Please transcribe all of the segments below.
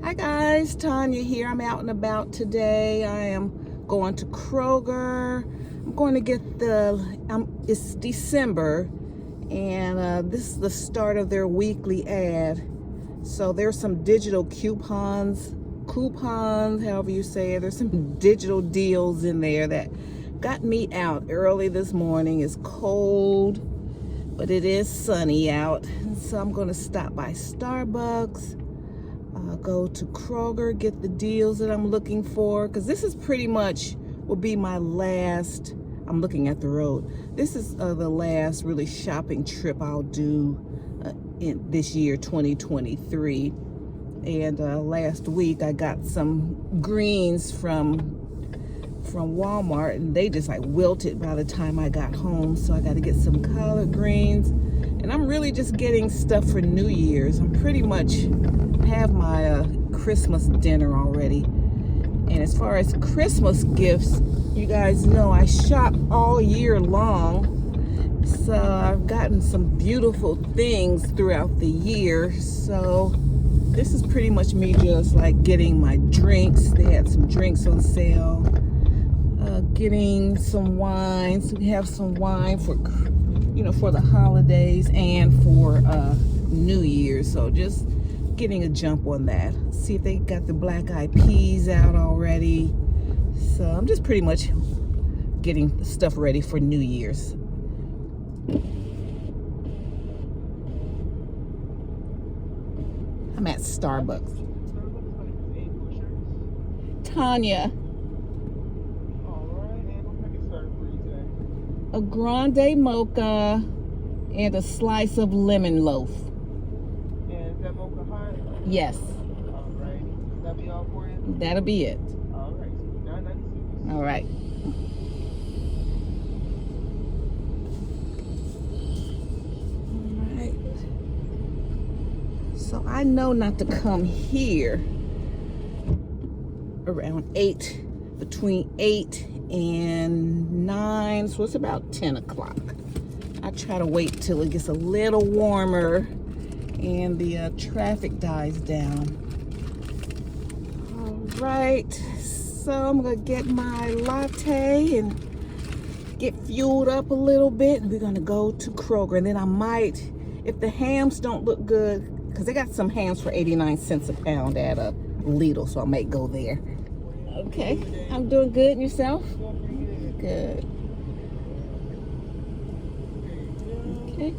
Hi guys, Tanya here. I'm out and about today. I am going to Kroger. I'm going to get it's December, and this is the start of their weekly ad. So there's some digital coupons, however you say it. There's some digital deals in there that got me out early this morning. It's cold, but it is sunny out. And so I'm going to stop by Starbucks. Go to Kroger, get the deals that I'm looking for, because this is pretty much will be my last, I'm looking at the road, this is the last really shopping trip I'll do in this year 2023. And last week I got some greens from Walmart, and they just like wilted by the time I got home, so I got to get some collard greens. And I'm really just getting stuff for New Year's. I'm pretty much have my Christmas dinner already. And as far as Christmas gifts, you guys know I shop all year long. So I've gotten some beautiful things throughout the year. So this is pretty much me just like getting my drinks. They had some drinks on sale. Getting some wines. We have some wine for the holidays and for New Year's. So just getting a jump on that. See if they got the black eyed peas out already. So I'm just pretty much getting stuff ready for New Year's. I'm at Starbucks. Tanya. A grande mocha and a slice of lemon loaf. And is that mocha hot? Yes. All right. Will that be all for you? That'll be it. All right. $9.96. All right. All right. So I know not to come here around 8, between 8 and 9, so it's about 10 o'clock. I try to wait till it gets a little warmer and the traffic dies down. All right, so I'm gonna get my latte and get fueled up a little bit, and we're gonna go to Kroger. And then I might, if the hams don't look good, because they got some hams for 89 cents a pound at a Lidl, so I might go there. Okay, I'm doing good. And yourself? Good. Okay.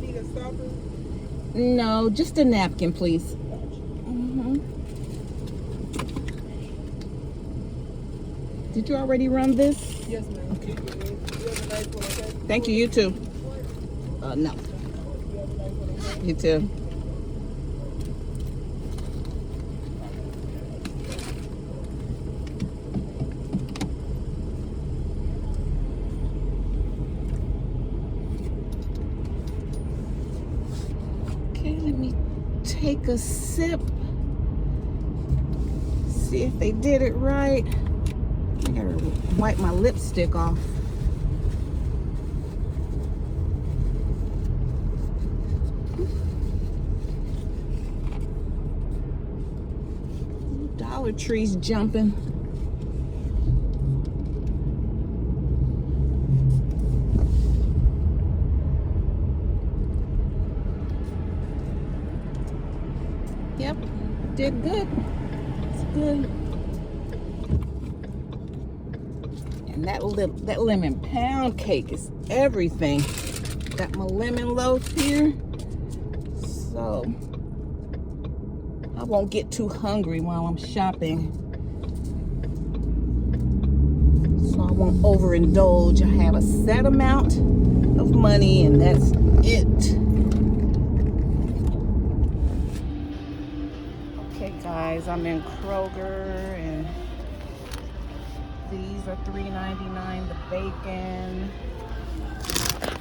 Need a stopper? No, just a napkin, please. Did you already run this? Yes, ma'am. Okay. You have a nice one, okay? Thank you. You too. No. You have a nice one, okay? You too. Okay, let me take a sip. See if they did it right. I gotta wipe my lipstick off. Dollar Tree's jumping. Yep, did good. It's good. And that lemon pound cake is everything. Got my lemon loaf here, so I won't get too hungry while I'm shopping. So I won't overindulge. I have a set amount of money, and that's it. Okay, guys, I'm in Kroger, and these are $3.99 the bacon,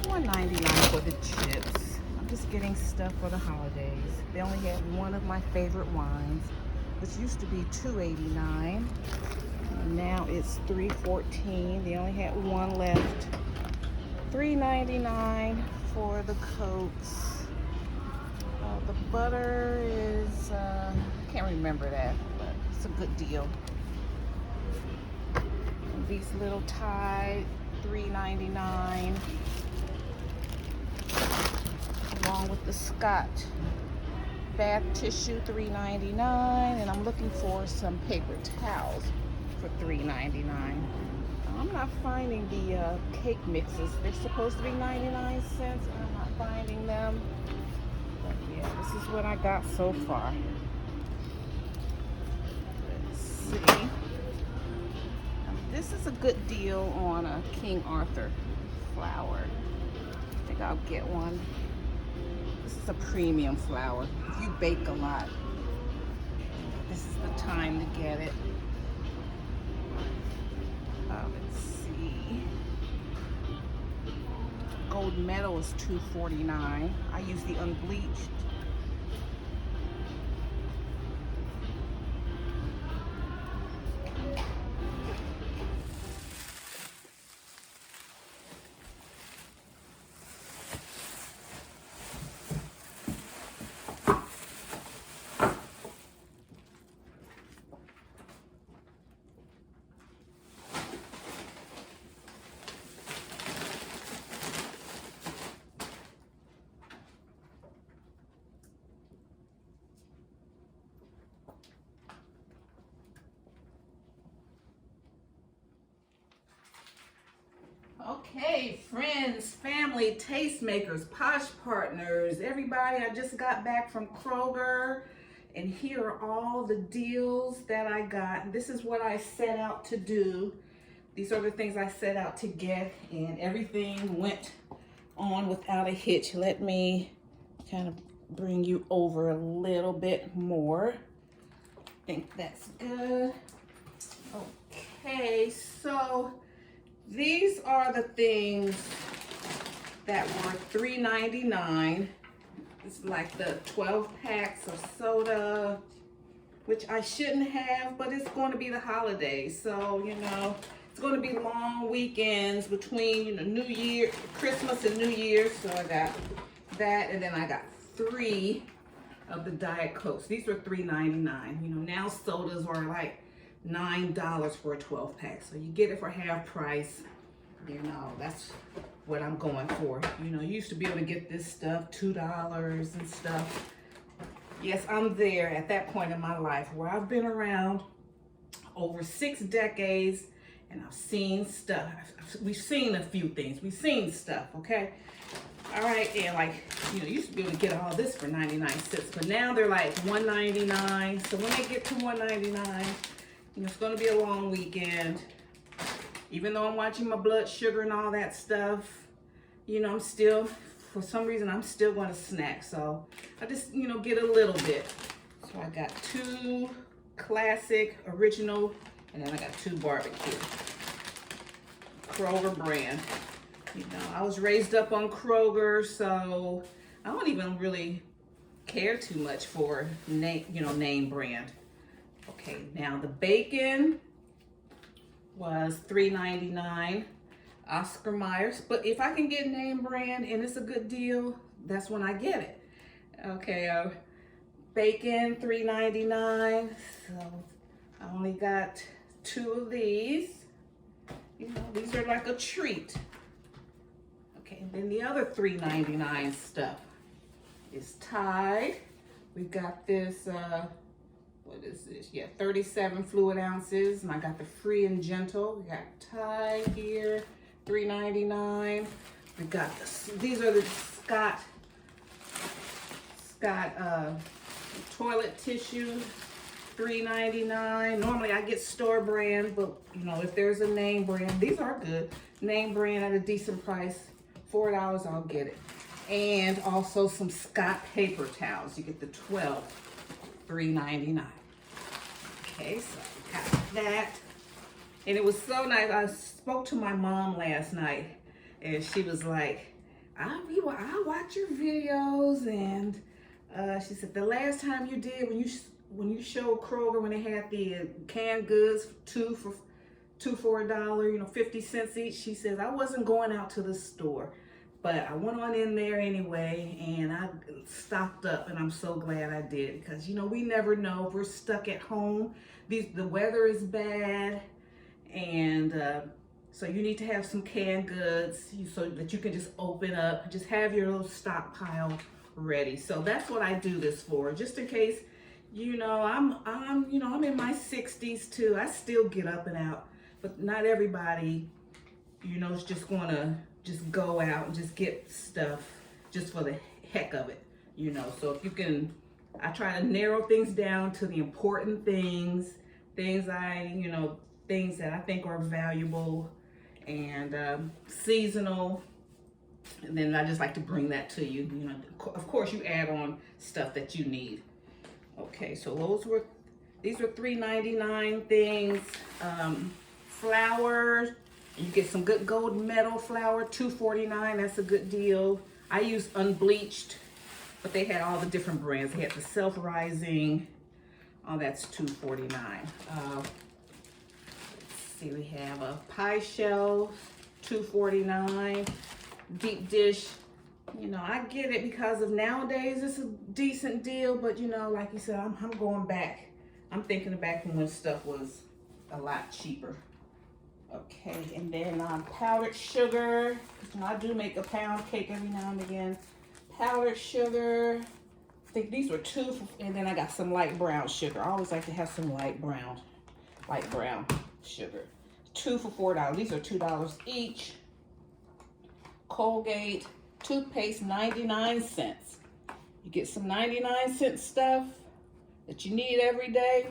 $4.99 for the chips. I'm just getting stuff for the holidays. They only had one of my favorite wines, which used to be $2.89. Now it's $3.14. They only had one left. $3.99 for the coats. The butter is, I can't remember that, but it's a good deal. And these little Tide, $3.99. Along with the Scott bath tissue, $3.99. And I'm looking for some paper towels for $3.99. I'm not finding the cake mixes. They're supposed to be 99 cents, and I'm not finding them. But yeah, this is what I got so far. Let's see. Now, this is a good deal on a King Arthur flour. I think I'll get one. This is a premium flour. If you bake a lot, this is the time to get it. Let's see. Gold medal is $2.49. I use the unbleached. Okay, friends, family, tastemakers, posh partners, everybody, I just got back from Kroger, and here are all the deals that I got. This is what I set out to do. These are the things I set out to get, and everything went on without a hitch. Let me kind of bring you over a little bit more. I think that's good. Okay, so these are the things that were $3.99. It's like the 12 packs of soda, which I shouldn't have, but it's going to be the holidays. So, you know, it's going to be long weekends between, you know, New Year, Christmas and New Year's. So I got that, and then I got 3 of the Diet Cokes. These were $3.99. You know, now sodas are like $9 for a 12 pack, so you get it for half price. You know, that's what I'm going for. You know, you used to be able to get this stuff $2 and stuff. Yes, I'm there at that point in my life where I've been around over 6 decades, and I've seen stuff. We've seen a few things. We've seen stuff, okay? All right, and like, you know, you used to be able to get all this for 99 cents, but now they're like $1.99. So when they get to $1.99, you know, it's going to be a long weekend. Even though I'm watching my blood sugar and all that stuff, you know, I'm still, for some reason, I'm still going to snack. So I just, you know, get a little bit. So I got 2 classic, original, and then I got 2 barbecue. Kroger brand. You know, I was raised up on Kroger, so I don't even really care too much for name brand. Okay, now the bacon was $3.99, Oscar Myers. But if I can get name brand and it's a good deal, that's when I get it. Okay, bacon $3.99. So I only got 2 of these. You know, these are like a treat. Okay, and then the other $3.99 stuff is Tide. We've got this. What is this? Yeah, 37 fluid ounces, and I got the Free and Gentle. We got Tide here, $3.99. We got this. These are the Scott toilet tissue, $3.99. Normally I get store brand, but you know, if there's a name brand, these are good. Name brand at a decent price, $4, I'll get it. And also some Scott paper towels. You get the 12, $3.99. Okay, so I got that. And it was so nice. I spoke to my mom last night, and she was like, I watch your videos, and she said the last time you did, when you showed Kroger when they had the canned goods, 2 for $1, you know, 50 cents each. She says, I wasn't going out to the store, but I went on in there anyway, and I stocked up, and I'm so glad I did, because, you know, we never know if we're stuck at home. The weather is bad, and so you need to have some canned goods so that you can just open up, just have your little stockpile ready. So that's what I do this for, just in case, you know, I'm in my 60s too. I still get up and out, but not everybody, you know, is just gonna just go out and just get stuff just for the heck of it, you know. So if you can, I try to narrow things down to the important things that I think are valuable and seasonal. And then I just like to bring that to you. You know, of course you add on stuff that you need. Okay, so these were $3.99 things. Flour, you get some good gold medal flour, $2.49. That's a good deal. I use unbleached, but they had all the different brands. They had the self-rising. Oh, that's $2.49. Let's see, we have a pie shell, $2.49. Deep dish, you know, I get it because of nowadays it's a decent deal, but you know, like you said, I'm going back. I'm thinking back when stuff was a lot cheaper. Okay, and then powdered sugar. You know, I do make a pound cake every now and again. Powdered sugar. I think these were two, and then I got some light brown sugar. I always like to have some light brown sugar. 2 for $4. These are $2 each. Colgate toothpaste, 99 cents. You get some 99-cent stuff that you need every day.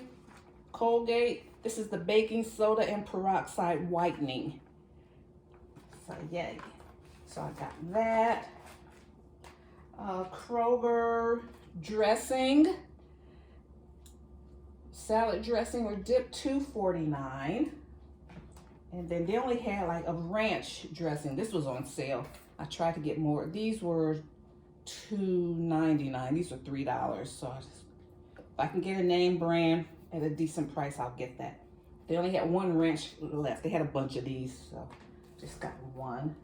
Colgate. This is the baking soda and peroxide whitening. So yay. So I got that. Kroger dressing. Salad dressing or dip, $2.49. And then they only had like a ranch dressing. This was on sale. I tried to get more. These were $2.99. These were $3. So if I can get a name brand at a decent price, I'll get that. They only had one ranch left. They had a bunch of these, so just got one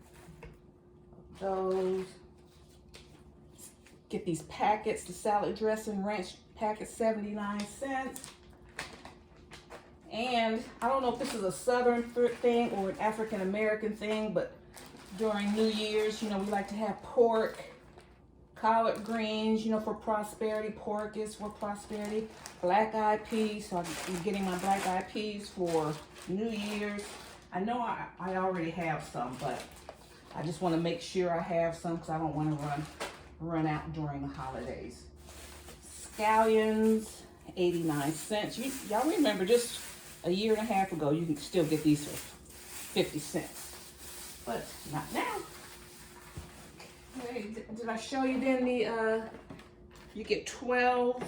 of those. Get these packets, the salad dressing ranch packet, 79 cents. And I don't know if this is a Southern thing or an African American thing, but during New Year's, you know, we like to have pork, collard greens, you know, for prosperity. Pork is for prosperity. Black eyed peas, so I'm getting my black eyed peas for New Year's. I know I already have some, but I just want to make sure I have some because I don't want to run out during the holidays. Scallions, 89 cents. Y'all remember just a year and a half ago, you can still get these for 50 cents, but not now. Okay, did I show you then you get 12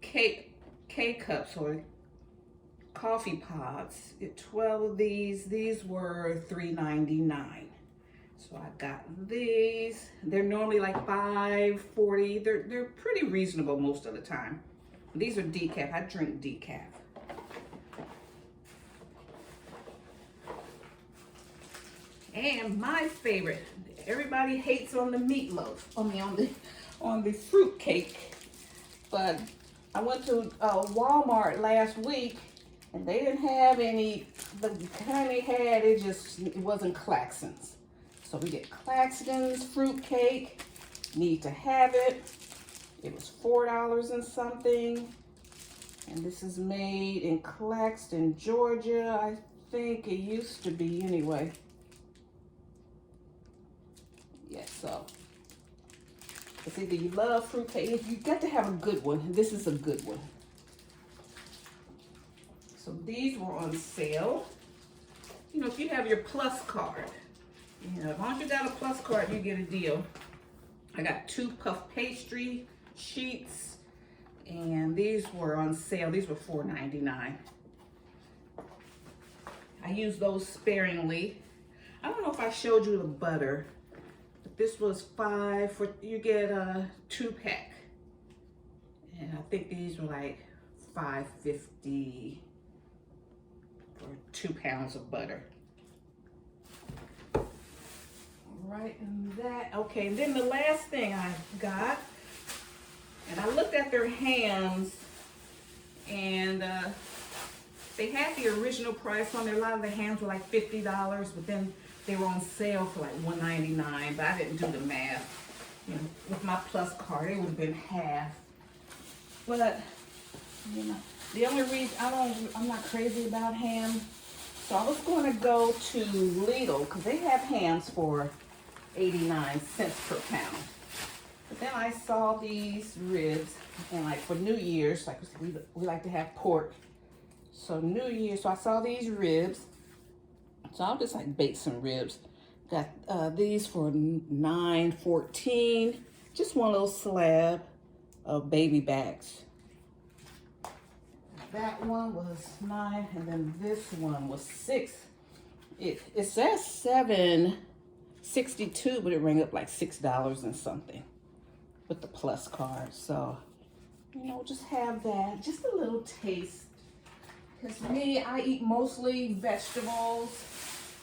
K-cups or coffee pods. Get 12 of these. These were $3.99. So I got these. They're normally like $5.40. They're pretty reasonable most of the time. These are decaf. I drink decaf. And my favorite, everybody hates on the meatloaf, on the fruit cake, but I went to Walmart last week and they didn't have any. The kind they had, it wasn't Claxons. So we get Claxton's fruit cake. Need to have it. It was $4 and something. And this is made in Claxton, Georgia. I think it used to be anyway. Yeah, so it's either you love fruit cake, you got to have a good one. This is a good one. So these were on sale. You know, if you have your Plus card, you know, as long as you got a Plus card, you get a deal. I got 2 puff pastry sheets, and these were on sale. These were $4.99. I use those sparingly. I don't know if I showed you the butter. This was $5 for, you get a 2-pack, and I think these were like $5.50 for 2 pounds of butter. Right, and that, okay, and then the last thing I got, and I looked at their hams, and they had the original price on there. A lot of the hams were like $50, but then they were on sale for like $1.99, but I didn't do the math. You know, with my plus card, it would have been half. But, you know, the only reason I'm not crazy about ham, so I was going to go to Lidl, because they have hams for 89 cents per pound. But then I saw these ribs, and like for New Year's, like we like to have pork. So New Year's, so I saw these ribs. So I'll just like bake some ribs. Got these for $9.14. Just one little slab of baby backs. That one was $9, and then this one was $6. It says $7.62, but it rang up like $6 and something with the plus card. So, you know, just have that, just a little taste. Because me, I eat mostly vegetables.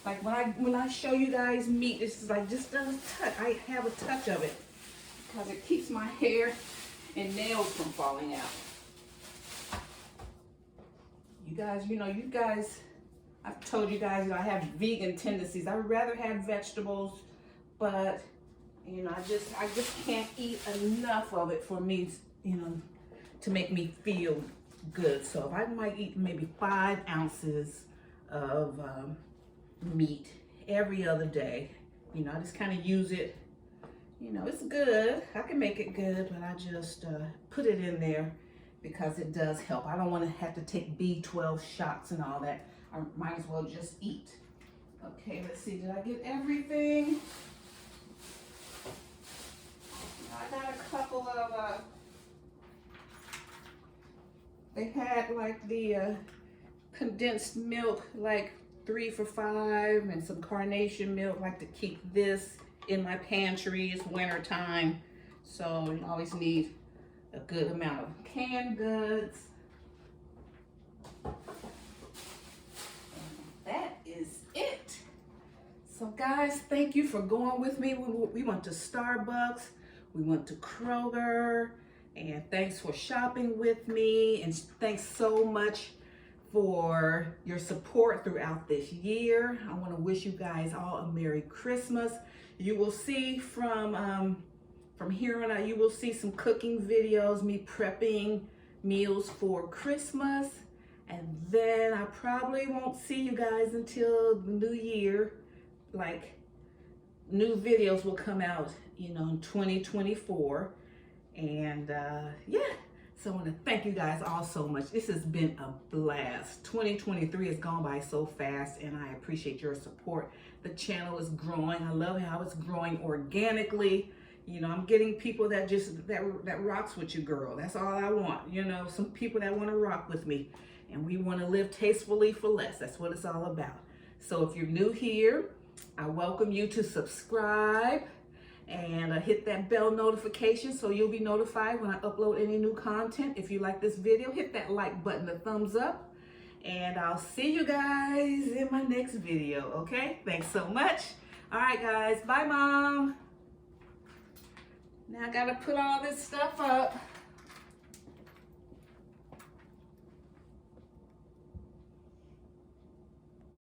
Like when I show you guys meat, it's like just a touch. I have a touch of it because it keeps my hair and nails from falling out. You guys, I've told you guys that I have vegan tendencies. I would rather have vegetables, but you know, I just can't eat enough of it for me, you know, to make me feel good. So I might eat maybe 5 ounces of meat every other day. You know, I just kind of use it. You know, it's good. I can make it good, but I just put it in there because it does help. I don't want to have to take B12 shots and all that. I might as well just eat. Okay, let's see. Did I get everything? I got a couple of, they had like the condensed milk, like 3 for $5, and some carnation milk. I like to keep this in my pantry. It's winter time, so you always need a good amount of canned goods. And that is it. So guys, thank you for going with me. We went to Starbucks, we went to Kroger, and thanks for shopping with me, and thanks so much for your support throughout this year. I want to wish you guys all a Merry Christmas. You will see from here on out, you will see some cooking videos, me prepping meals for Christmas. And then I probably won't see you guys until the new year. Like, new videos will come out, you know, in 2024. And yeah, so I want to thank you guys all so much. This has been a blast. 2023 has gone by so fast, and I appreciate your support. The channel is growing. I love how it's growing organically. You know, I'm getting people that that rocks with you, girl. That's all I want. You know, some people that want to rock with me, and we want to live tastefully for less. That's what it's all about. So if you're new here, I welcome you to subscribe and hit that bell notification so you'll be notified when I upload any new content. If you like this video, hit that like button, the thumbs up, and I'll see you guys in my next video, okay? Thanks so much. All right, guys. Bye, Mom. Now I gotta put all this stuff up.